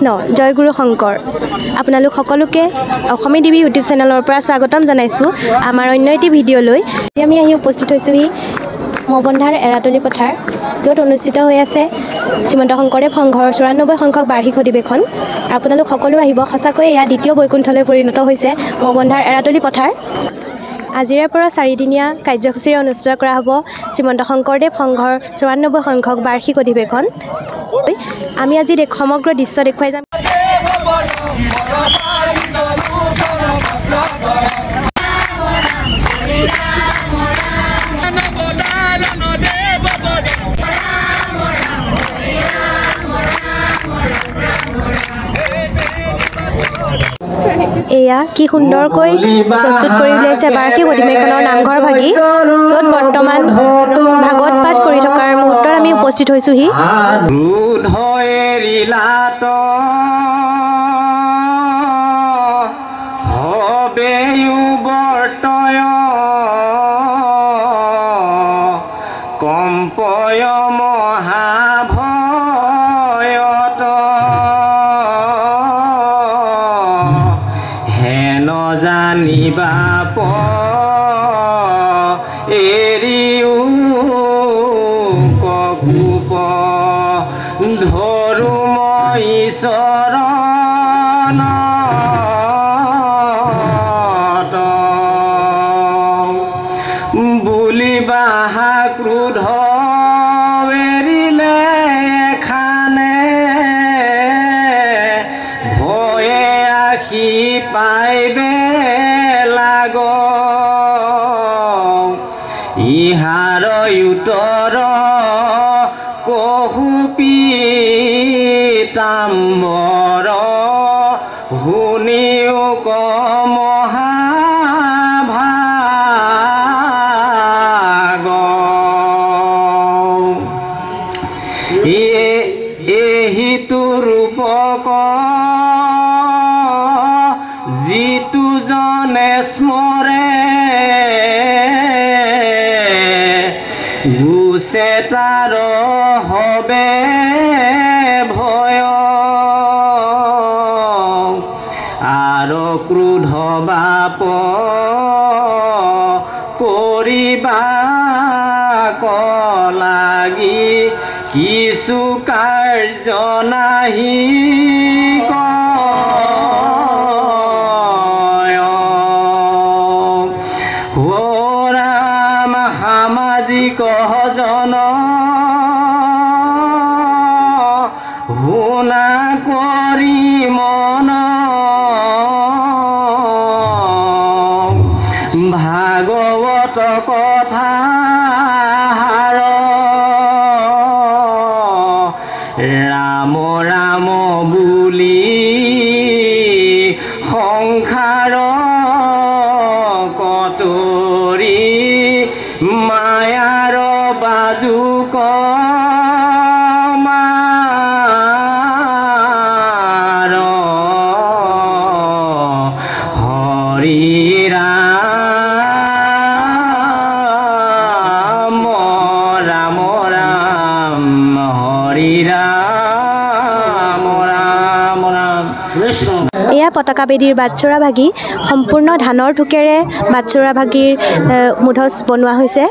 কৃষ্ণ জয় গুৰু শংকৰ আপোনালোক সকলোকে অসমী TV YouTube চেনেলৰ পৰা স্বাগতম জনাইছোঁ আমাৰ অন্য এটি ভিডিঅ'লৈ আমি আহি উপস্থিত হৈছোঁহি মহবন্ধাৰ এৰাতলি পথাৰ য'ত অনুষ্ঠিত হৈ আছে শ্ৰীমন্ত শংকৰদেৱ সংঘৰ ৯৪ সংখ্যক বাৰ্ষিক অধিৱেশন আপোনালোক সকলো আহিব সঁচাকৈ এয়া দ্বিতীয় বৈকুণ্ঠলৈ পৰিণত হৈছে মহবন্ধাৰ এৰাতলি পথাৰ আজিৰে পৰা 4 দিনীয়া কাৰ্যসূচীৰে অনুষ্ঠিত কৰা হ'ব শ্ৰীমন্ত শংকৰদেৱ সংঘৰ ৯৪ সংখ্যক বাৰ্ষিক অধিৱেশন আমি আজি সমগ্ৰ দৃশ্য দেখুৱাই যাম এয়া কি সুন্দৰকৈ প্ৰস্তুত কৰি উলিয়াইছে বাৰ্ষিক অধিৱেশনৰ নামঘৰ ভাগি য'ত বৰ্তমান ভাগৱত পাঠ কৰি থকাৰ মুহূৰ্তত আমি উপস্থিত হৈছোঁহি নিবাপ এৰিও ককুপ ধৰো মই চৰণ বুলিবা ক্ৰোধ এৰিলে খানে ভয়ে আহি পাইবে ইহাৰ উত্তৰ কহু পীতাম্বৰ শুনিও মহাভাগ এহিটো ৰূপক যিটো জনে স্মৰে গুছে তাৰ হবে ভয় আৰু ক্ৰোধ বাপ কৰিবা লাগি কিছু কাৰ্য নাহি কহজন শুনা কৰি মন ভাগৱত কথা ৰাম ৰাম বুলি সংসাৰ কতৰি মায়াৰ বাজুক মাৰ হৰি ৰাম ৰাম ৰাম হৰি ৰাম ৰাম ৰাম কৃষ্ণ এয়া পতাকা বেদীৰ বাটচৰা ভাগি সম্পূৰ্ণ ধানৰ ঠোকেৰে বাটচৰা ভাগিৰ মুধচ বনোৱা হৈছে